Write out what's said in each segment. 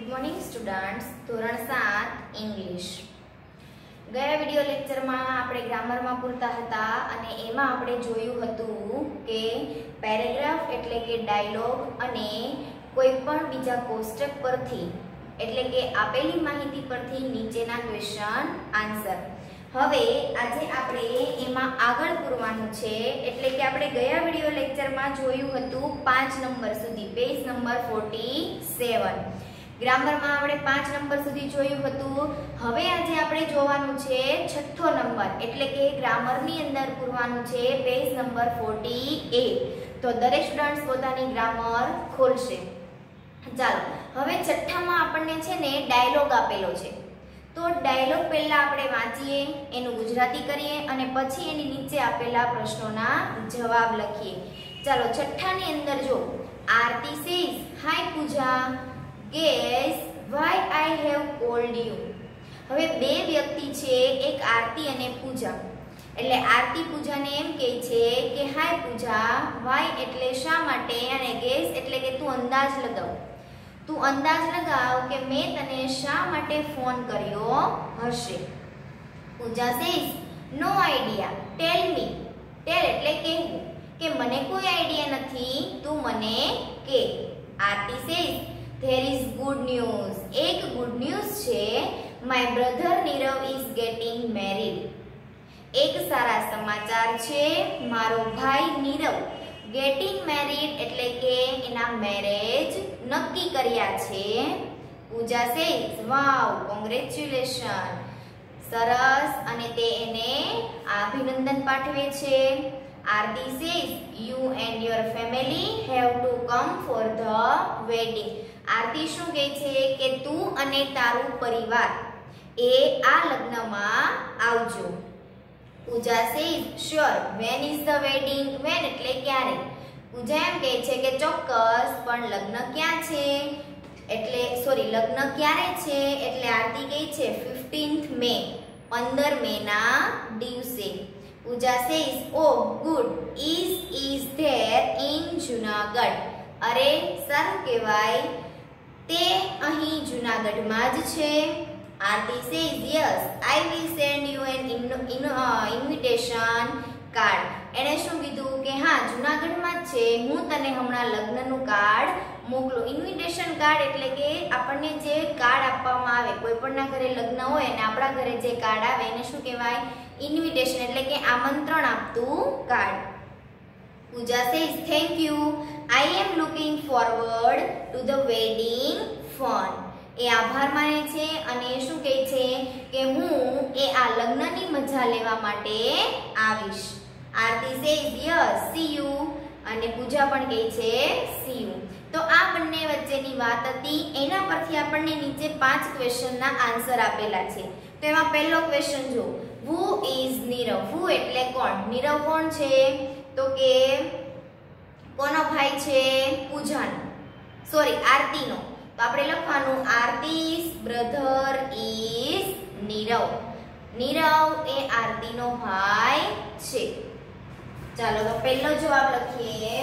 Good morning students धोरण 7 English. गया video lecture में आपणे ग्रामर में पूरता हता अने एमां आपणे जोयुं हतुं के पेरेग्राफ एटले के डायलॉग अने कोईपण बीजा कोष्टक परथी एटले के आपेली माहिती परथी नीचेना क्वेश्चन आंसर। हवे आजे आपणे एमां आगळ पूरवानुं छे एटले के आपणे गया विडियो लेक्चर में जोयुं हतुं 5 नंबर सुधी पेज नंबर 47 ग्रामर में आपणे 5 नंबर सुधी जोयुं हतुं। हवे आजे आपणे जोवानुं छे छठ्ठो नंबर एटले के ग्रामर नी अंदर पूरवानुं छे पेज नंबर 48। तो दरेक स्टुडन्ट्स पोतानी ग्रामर खोलशे। चालो हवे छठ्ठामां आपणने छे ने डायलॉग आपेलो छे तो डायलॉग पहला आपणे वांचीए एनु गुजराती करीए अने पछी एनी नीचे आपेला प्रश्नोना जवाब लखीए। चालो छठ्ठानी अंदर जो Aarti says hi Pooja guess why I have called you. हवे बे व्यक्ति छे एक आरती अने पूजा એટલે આરતી પૂજાને એમ કહે છે કે હાય પૂજા વાય એટલે શા માટે અને ગેસ એટલે કે તું અંદાજ લગાવ કે મેં તને શા માટે ફોન કર્યો હશે। પૂજા સેઝ નો આઈડિયા ટેલ મી ટેલ એટલે કહેવું કે મને કોઈ આઈડિયા નથી તું મને કે। Aarti says there is good news એક ગુડ ન્યૂઝ છે my brother Nirav is getting married एक सारा समाचार छे मारो भाई नीरव गेटिंग मैरिड एटले के एना मैरेज नक्की कर्या छे। पूजा सेज वाव कोंग्रेच्युलेशन सरस अने ते एने अभिनंदन पाठवे छे। Aarti says you and your family have to come for the wedding. Aarti शुं कहे छे के तू अने तारू परिवार ए आ लग्नमा आवजो। Pooja says sure when is the wedding when એટલે ક્યારે। પૂજા એમ કહે છે કે ચોક્કસ પણ લગ્ન ક્યાં છે એટલે સોરી લગ્ન ક્યારે છે એટલે આરતી કહે છે 15th મે 15 મે ના દિવસે। Pooja says oh good is there in Junagadh અરે સારું કહેવાય તે અહીં જૂનાગઢમાં જ છે। Aarti says yes I will send you an invitation card। એને શું કીધું કે હા જૂનાગઢમાં જ છે હું તને હમણાં લગ્નનું કાર્ડ મોકલું। ઇન્વિટેશન કાર્ડ એટલે કે આપણને જે કાર્ડ આપવામાં આવે કોઈપણના ઘરે લગ્ન હોય અને આપણા ઘરે જે કાર્ડ આવે એને શું કહેવાય ઇન્વિટેશન એટલે કે આમંત્રણ આપતું card. Puja says thank you I am looking forward to the wedding fun। ए आभार माने छे अने शुं कहे छे के हूँ ए आ लग्ननी मजा लेवा माटे आवीश। आरती सेज यस सी यू अने पूजा पण कहे छे सी यू। तो आ बन्ने वच्चेनी वात हती एना परथी आपणने नीचे 5 क्वेश्चनना आंसर आपेला छे। तो एमां पहेलो क्वेश्चन जो हु इज नीरव हु एटले कोण नीरव कोण छे तो के कोनो भाई छे पूजानो सॉरी आरतीनो। तो आपणे लखवानुं आरती's brother is नीरव नीरव ए आरतीनो भाई छे। चालो तो पहलो जवाब लखीए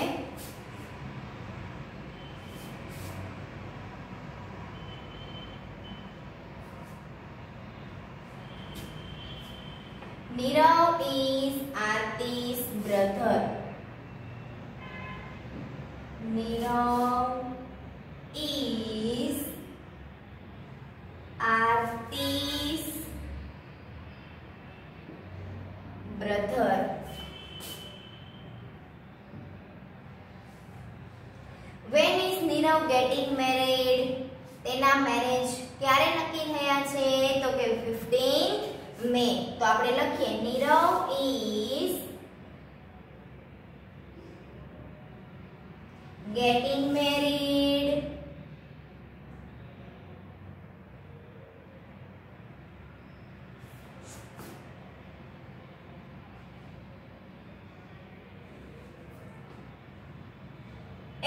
Nirav is Aarti's brother। Nirav is Aarti's brother। When is Nirav getting married? તેના મેરેજ ક્યારે નક્કી થયા છે તો કે 15th મે। તો આપણે લખીએ Nirav is getting married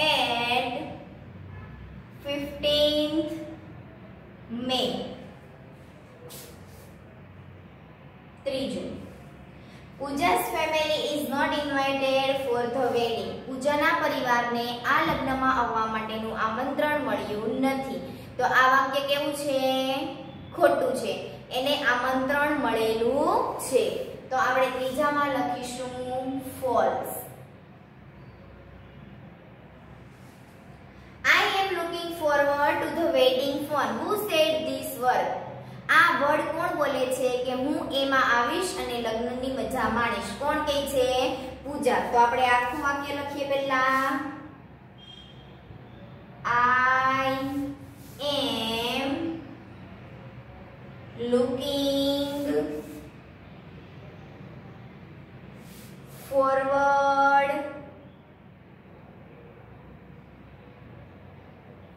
at 15th May। ત્રીજું પૂજા's family is not invited for the wedding। પૂજાના પરિવારને આ લગ્નમાં આવવા માટેનું આમંત્રણ મળ્યું નથી। તો આ વાક્ય કેવું છે? ખોટું છે. એને આમંત્રણ મળેલું છે. તો આપણે ત્રીજામાં લખીશું false. I am looking forward to the wedding fun. Who said this word? આ વર્ડ કોણ બોલે છે કે હું એમાં આવીશ અને લગ્નની મજા માણીશ? કોણ કહે છે? પૂજા. તો આપણે આખું વાક્ય લખીએ પહેલા. I am looking forward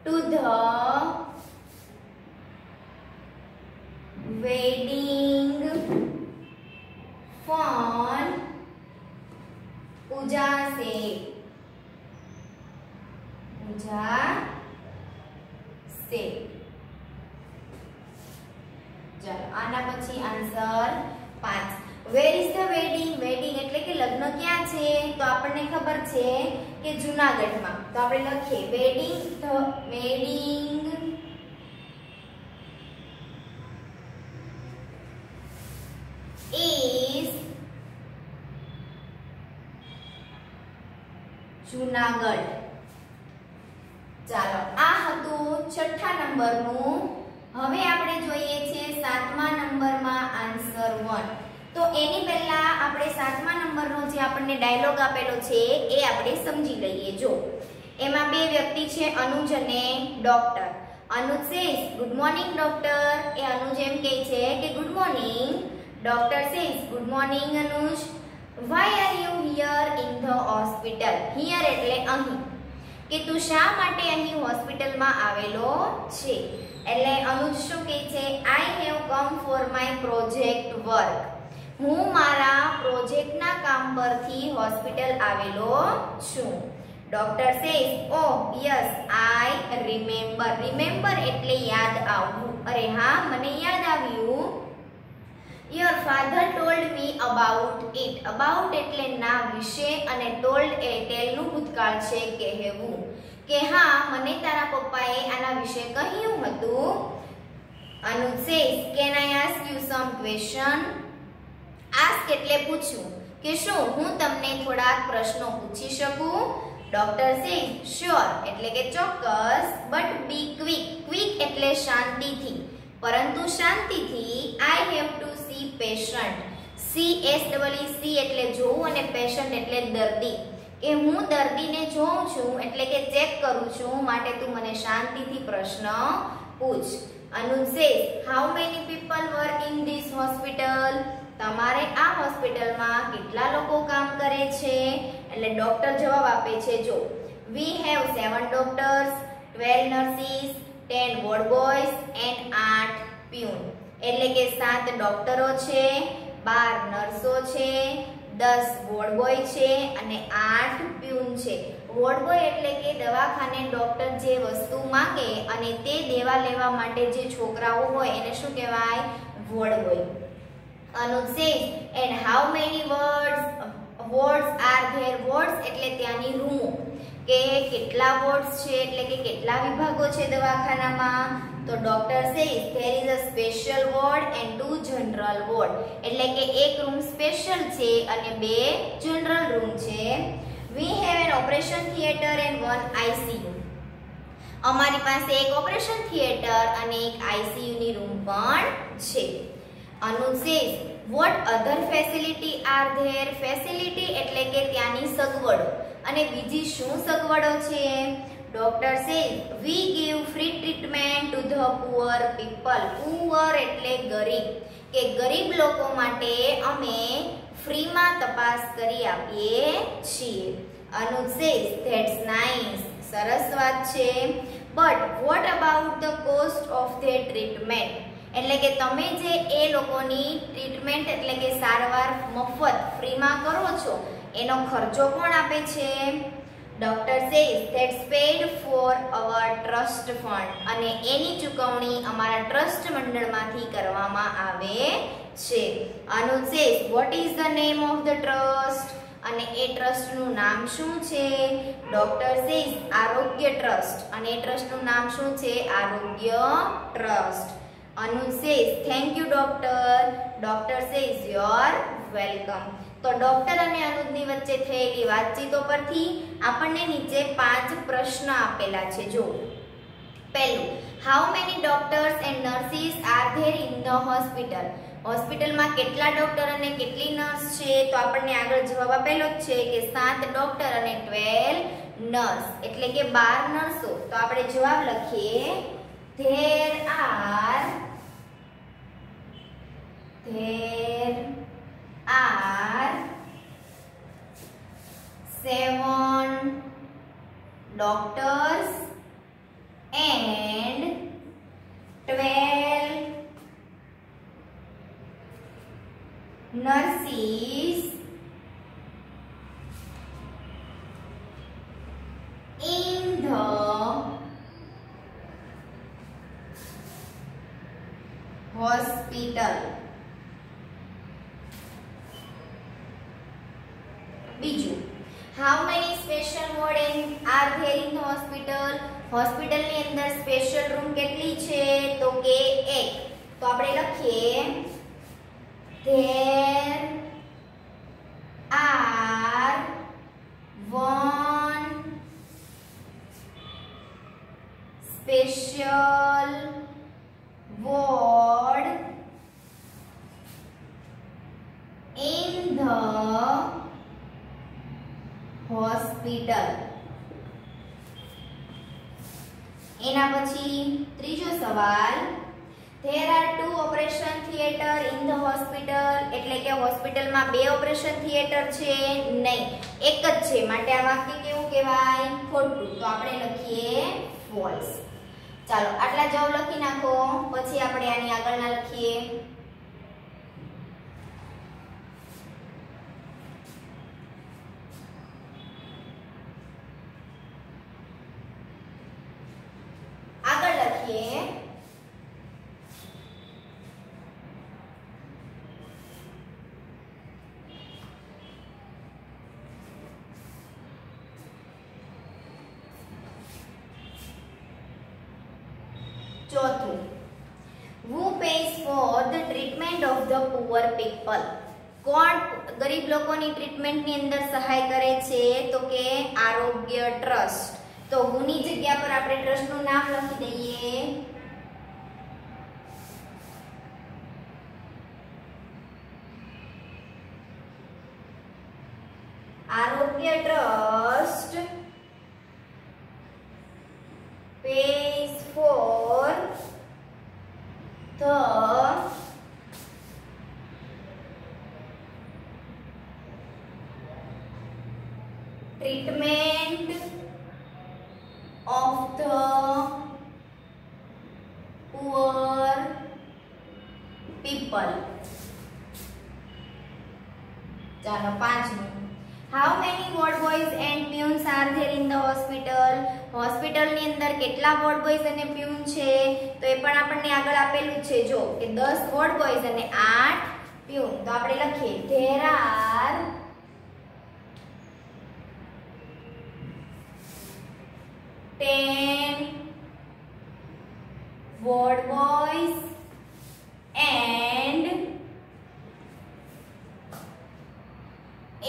to the wedding fun. पूजा से. पूजा से. चलो आना પછી answer 5. Where is the wedding? Wedding એટલે કે લગ્ન ક્યાં છે? તો આપણને ખબર છે કે જૂનાગઢમાં. તો આપણે લખીએ wedding. The wedding is Junagadh. ચાલો આ હતું 6થા નંબરનું. હવે આપણે જોઈએ છે 7મા નંબરમાં આન્સર 1. તો એની પહેલા આપણે 7મા નંબરનો જે આપણને ડાયલોગ આપેલો છે એ આપણે સમજી લઈએ. જો એમાં બે વ્યક્તિ છે, અનુજ અને doctor. Anuj says good morning doctor. એ અનુજ એમ કહે છે કે good morning. Doctor says good morning Anuj. Why are you here in the hospital? Here એટલે અહીં. કે તું શા માટે અહીં હોસ્પિટલમાં આવેલો છે? એટલે અનુજ શું કહે છે? I have come for my project work. હું મારા પ્રોજેક્ટના કામ પરથી હોસ્પિટલ આવેલો છું. Doctor says oh yes I remember. Remember એટલે યાદ આવવું. અરે હા મને યાદ આવ્યું. Your father told me about it. About એટલે ના વિશે અને ટોલ્ડ એ ટેલનું ભૂતકાળ છે, કહેવું. કે હા મને તારા પપ્પાએ આના વિશે કહ્યું હતું. Anuj says can I ask you some question? Ask એટલે પૂછવું. કે શું હું તમને થોડાક પ્રશ્નો પૂછી શકું? ડોક્ટર સેઝ શ્યોર એટલે કે ચોક્કસ. But B quick. ક્વિક એટલે શાંતિથી, પરંતુ શાંતિથી. I have to C patient. CSEE એટલે જોવું અને પેશન્ટ એટલે દર્દી. કે હું દર્દીને જોઉં છું એટલે કે ચેક કરું છું, માટે તું મને શાંતિથી પ્રશ્ન પૂછ. Anuj says how many people work in this hospital? તમારે આ હોસ્પિટલમાં કેટલા લોકો કામ કરે છે? એટલે ડોક્ટર જવાબ આપે છે. જો we have 7 doctors, 12 nurses, 10 ward boys and 8 peon. એટલે કે 7 ડોક્ટરો છે, 12 નર્સો છે, 10 વોર્ડ બોય છે અને 8 પ્યુન છે. વોર્ડ બોય એટલે કે દવાખાને ડોક્ટર જે વસ્તુ માંગે અને તે દેવા લેવા માટે જે છોકરાઓ હોય એને શું કહેવાય? Ward boy. Anuj says and how many wards are there? Wards એટલે ત્યાંની રૂમો. કે કેટલા વોર્ડ્સ છે એટલે કે કેટલા વિભાગો છે દવાખાનામાં? તો doctor says there is a special ward and 2 general ward. એટલે કે એક રૂમ સ્પેશિયલ છે અને 2 જનરલ રૂમ છે. we have an operation theater and 1 ICU. અમારી પાસે એક ઓપરેશન થિયેટર અને એક ICU ની રૂમ પણ છે. Anuj says what other facility are there? Facility એટલે કે ત્યાંની સગવડો. અને બીજી શું સગવડો છે? Doctor says we give free treatment to the poor people. poor એટલે ગરીબ. કે ગરીબ લોકો માટે અમે ફ્રીમાં તપાસ કરી આપીએ છીએ. અનુજ સેઝ that's nice. સરસ વાત છે. but what about the cost of their treatment? એટલે કે તમે જે એ લોકોની ટ્રીટમેન્ટ એટલે કે સારવાર મફત ફ્રીમાં કરો છો એનો ખર્ચો કોણ આપે છે? Doctor says that's paid for our trust fund. અને એની ચૂકવણી અમારા ટ્રસ્ટ મંડળમાંથી કરવામાં આવે છે. Anuj says what is the name of the trust? અને એ ટ્રસ્ટનું નામ શું છે? Doctor says Arogya trust. અને એ ટ્રસ્ટનું નામ શું છે? Arogya trust. Anuj says thank you doctor. Doctor says you are welcome. તો ડોક્ટર અને અનુજની વચ્ચે થયેલી વાતચીતો પરથી આપણને નીચે 5 પ્રશ્ન આપેલા છે. જો પહેલું, how many doctors and nurses are there in the hospital? હોસ્પિટલમાં કેટલા ડોક્ટર અને કેટલી નર્સ છે? તો આપણને આગળ જવાબ આપેલો જ છે કે 7 ડોક્ટર અને 12 નર્સ, એટલે કે 12 નર્સો. તો આપણે જવાબ લખીએ there are 7 doctors and 12 nurses in the hospital. બીજું, how many special ward are there in the hospital? હોસ્પિટલની અંદર સ્પેશિયલ રૂમ કેટલી છે? તો કે 1. તો આપણે લખીએ there are 1 special ward in the hospital. એના પછી ત્રીજો સવાલ, there are 2 operation theater in the hospital. એટલે કે હોસ્પિટલમાં 2 ઓપરેશન થિયેટર છે? નહીં, એક જ છે. માટે આ વાક્ય કેવું કહેવાય? ખોટું. તો આપણે લખીએ false. ચાલો આટલા જવાબ લખી નાખો. પછી આપણે આની આગળના લખીએ. આગળ લખીએ ચોથું, who pays for the treatment of the poor people? કોણ ગરીબ લોકોની ટ્રીટમેન્ટની અંદર સહાય કરે છે? તો કે આરોગ્ય ટ્રસ્ટ. તો હુની જગ્યા પર આપણે ટ્રસ્ટનું નામ લખી દઈએ. આરોગ્ય trust pays for the treatment of the poor people. ચાલો પાંચમું, how many ward boys and peons are there in the hospital? હોસ્પિટલની અંદર કેટલા વોર્ડ બોયઝ અને પ્યુન છે? તો એ પણ આપણને આગળ આપેલું છે. જો કે 10 વોર્ડ બોયઝ અને 8 પ્યુન. તો આપણે લખીએ there are 10 ward boys and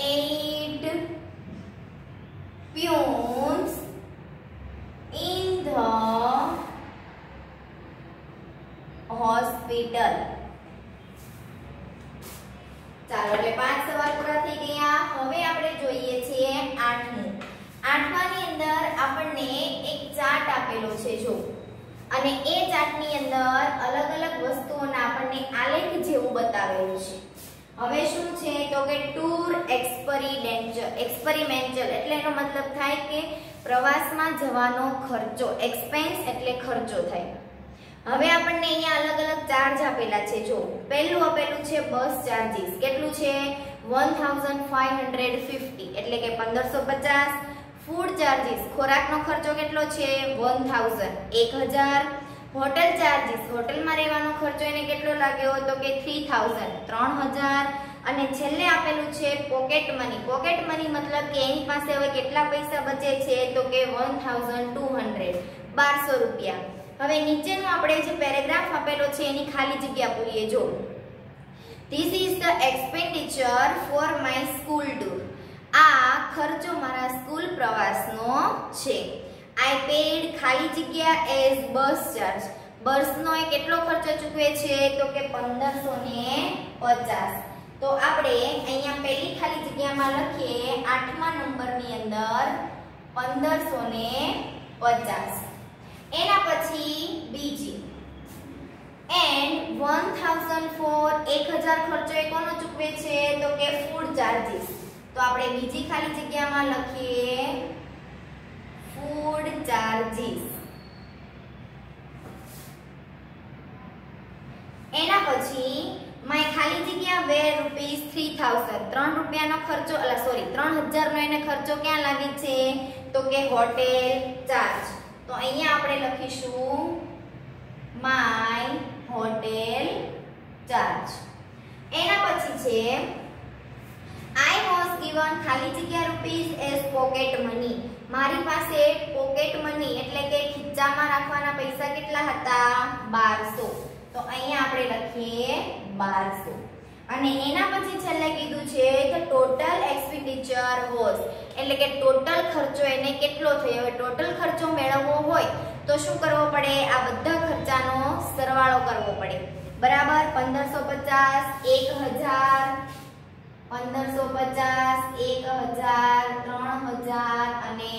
8 peons in the hospital. ચાલો એટલે 5 સવાલ પૂરા થઈ ગયા. હવે આપણે જોઈએ છીએ 8મું. 8માની અંદર આપણને એક ચાર્ટ આપેલો છે. જો અને એ ચાર્ટની અંદર અલગ અલગ વસ્તુઓના આપણને આલેખ જેવું બતાવેલું છે. હવે શું છે? તો કે ટૂર એક્સપેરિમેન્ટલ એટલે એનો મતલબ થાય કે પ્રવાસમાં જવાનો ખર્ચો. એક્સપેન્સ એટલે ખર્ચો થાય. હવે આપણને અહીંયા અલગ અલગ ચાર્જ આપેલા છે. જો પહેલું આપેલું છે બસ ચાર્જીસ. કેટલું છે? 1550 એટલે કે 1550. ફૂડ ચાર્જીસ ખોરાકનો ખર્ચો કેટલો છે? 1000. હોટેલ ચાર્જીસ હોટેલમાં રહેવાનો ખર્ચો એને કેટલો લાગ્યો? તો કે 3000. અને છેલ્લે આપેલું છે પોકેટ મની. પોકેટ મની મતલબ કે એની પાસે હવે કેટલા પૈસા બચે છે તો કે 1200 1200 રૂપિયા. હવે નીચેનું આપણે જે પેરેગ્રાફ આપેલો છે એની ખાલી જગ્યા પૂરીએ. જો This is the expenditure for my school tour. આ ખર્ચો મારા સ્કૂલ પ્રવાસનો છે. I paid ખાલી જગ્યા as bus charge. બસનો એ કેટલો ખર્ચો ચૂકવે છે તો કે 1550. તો આપણે અહીંયા પહેલી ખાલી જગ્યામાં લખીએ 8મા નંબરની અંદર 1550. એના પછી બીજી and 1000 for 1000 ખર્ચો એ કોનો ચૂકવે છે તો કે ફૂડ ચાર્જીસ. તો આપણે બીજી ખાલી જગ્યામાં લખીએ ફૂડ ચાર્જીસ. એના પછી માય ખાલી જગ્યા વેર રૂપીસ 3000. 3 રૂપિયાનો ખર્ચો 3000 નો એને ખર્ચો ક્યાં લાગે છે તો કે હોટેલ ચાર્જ. તો અહીંયા આપણે લખીશું માય હોટેલ ચાર્જ. એના પછી છે I was given ખાલી જગ્યા રૂપીસ as pocket money. મારી પાસે પોકેટ મની એટલે કે ખીચામાં રાખવાના પૈસા કેટલા હતા 1200. તો અહીંયા આપણે લખીએ 1200. અને એના પછી છેલ્લે કીધું છે કે ટોટલ એક્સપેન્ડિચર વોઝ એટલે કે ટોટલ ખર્ચો એને કેટલો થયો. હવે ટોટલ ખર્ચો મેળવવો હોય તો શું કરવો પડે આ બધા ખર્ચાનો સરવાળો કરવો પડે. બરાબર 1550 1000 1550 1000 3000 અને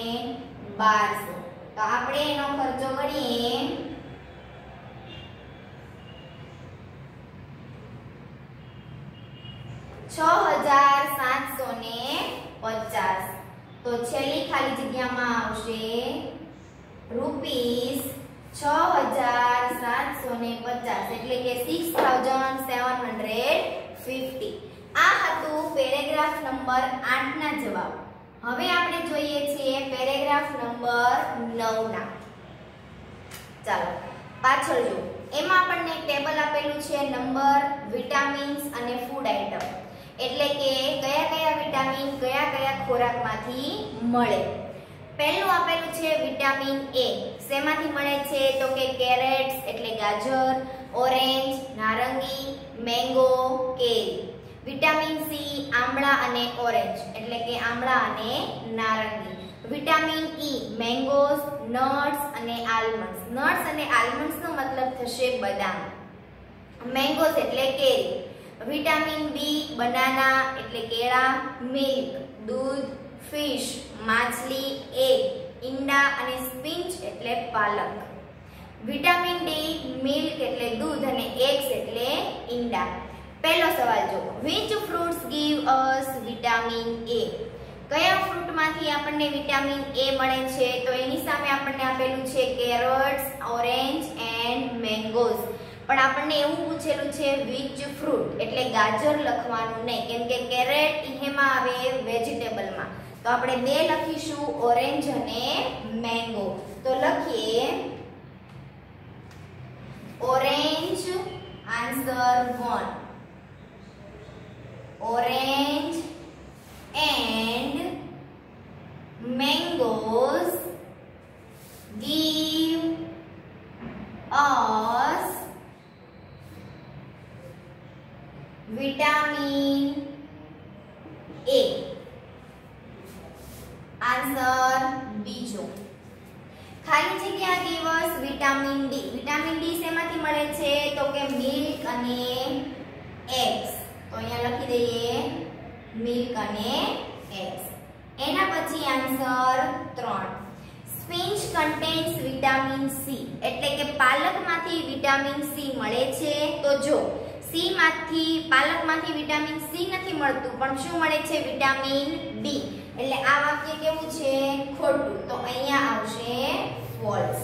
1200. તો આપણે એનો ખર્ચો ગણીએ 6750. તો છેલ્લી ખાલી જગ્યામાં આવશે રૂપીસ 6750 એટલે કે 6750. આ હતું પેરેગ્રાફ નંબર 8 ના જવાબ. હવે આપણે જોઈએ છીએ પેરેગ્રાફ નંબર 9 ના. ચાલો પાછળ જો. એમાં આપણને એક ટેબલ આપેલું છે નંબર, વિટામિન્સ અને ફૂડ આઇટમ. એટલે કે કયા કયા વિટામિન કયા કયા ખોરાકમાંથી મળે. પહેલું આપેલું છે વિટામિન એ. શેમાંથી મળે છે તો કે કેરેટ્સ એટલે ગાજર, ઓરેન્જ નારંગી, મેંગો કેરી. વિટામિન સી આમળા અને ઓરેન્જ એટલે કે આમળા અને નારંગી. વિટામિન ઈ મેંગોઝ, નટ્સ અને આલમંડ્સ. નટ્સ અને આલમંડ્સ નો મતલબ થશે બદામ. મેંગોઝ એટલે કેરી. વિટામિન બી બનાના એટલે કેળા, મિલ્ક દૂધ, ફિશ માછલી, એગ ઈંડા અને સ્પિંચ એટલે પાલક. વિટામિન ડી મિલ્ક એટલે દૂધ અને એગ્સ એટલે ઈંડા. પહેલો સવાલ જો which fruits give us vitamin A. કયા ફ્રૂટમાંથી આપણને વિટામિન એ મળે છે તો એની સામે આપણને આપેલું છે કેરટ્સ, ઓરેન્જ એન્ડ મેંગોઝ. પણ આપણને એવું પૂછેલું છે which fruit એટલે ગાજર લખવાનું નહીં કેમ કે કેરેટ એમાં આવે વેજીટેબલમાં. તો આપણે બે લખીશું ઓરેન્જ અને મેંગો. તો લખીએ orange answer 1. Orange and mangoes give us vitamin A. Answer બીજો. ખાલી જગ્યા give us vitamin D. Vitamin D શેમાંથી મળે છે તો કે મિલ્ક અને એગ્સ. તો અહીંયા લખી દઈએ મિલ્ક અને એગ્સ. એના પછી આન્સર 3. સ્પિંચ કન્ટેન્સ વિટામિન સી એટલે કે પાલકમાંથી વિટામિન સી મળે છે. તો જો સી માંથી પાલકમાંથી વિટામિન સી નથી મળતું પણ શું મળે છે વિટામિન બી. એટલે આ વાક્ય કેવું છે ખોટું. તો અહીંયા આવશે ફોલ્સ.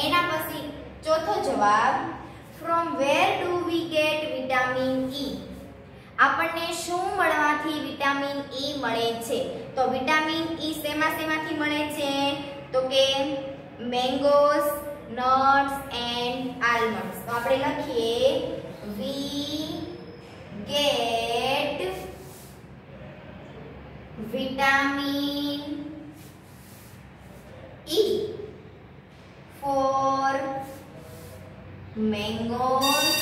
એના પછી ચોથો જવાબ from where do we get vitamin E. આપણને શું મળવાથી વિટામિન ઈ મળે છે તો વિટામિન ઈ શેમાંથી મળે છે તો કે મેંગોઝ, નટ્સ એન્ડ આલમંડ્સ. તો આપણે લખીએ we get vitamin E. For mangoes,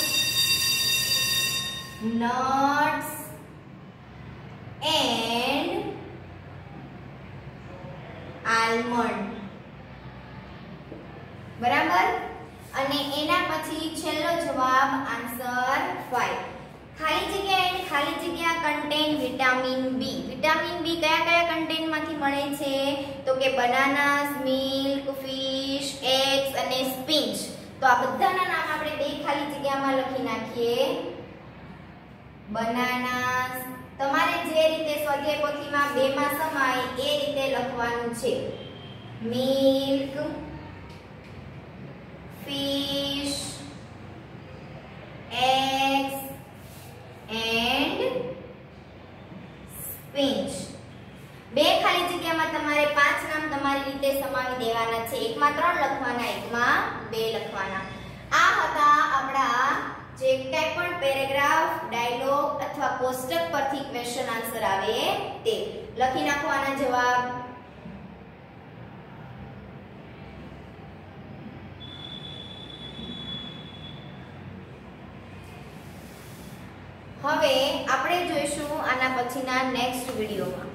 nuts and almond. બરાબર. અને એના પછી છેલ્લો જવાબ આન્સર 5. ખાલી જગ્યા એન્ડ ખાલી જગ્યા contain vitamin B. Vitamin B કયા કયા કન્ટેન માંથી મળે છે? તો કે બનાનાસ, મિલ્ક, ફિશ, એગ્સ અને સ્પિંચ. તો આ બધાના નામ આપણે બે ખાલી જગ્યામાં લખી નાખીએ. બનાનાસ, તમારે જે રીતે સ્વાધ્યાય પોથીમાં બે માં સમાય એ રીતે લખવાનું છે. Milk, fish, eggs and spinach. બે ખાલી જગ્યામાં તમારે પાંચ નામ તમારી રીતે સમાવી દેવાના છે. એકમાં 3 લખવાના, એકમાં 2 લખવાના. આ હતા આપણા જે કંઈ પણ પેરેગ્રાફ, ડાયલોગ અથવા કોષ્ટક પરથી ક્વેશ્ચન આન્સર આવે તે લખી નાખવાના જવાબ. હવે આપણે જોઈશું આના પછીના નેક્સ્ટ વિડિયોમાં.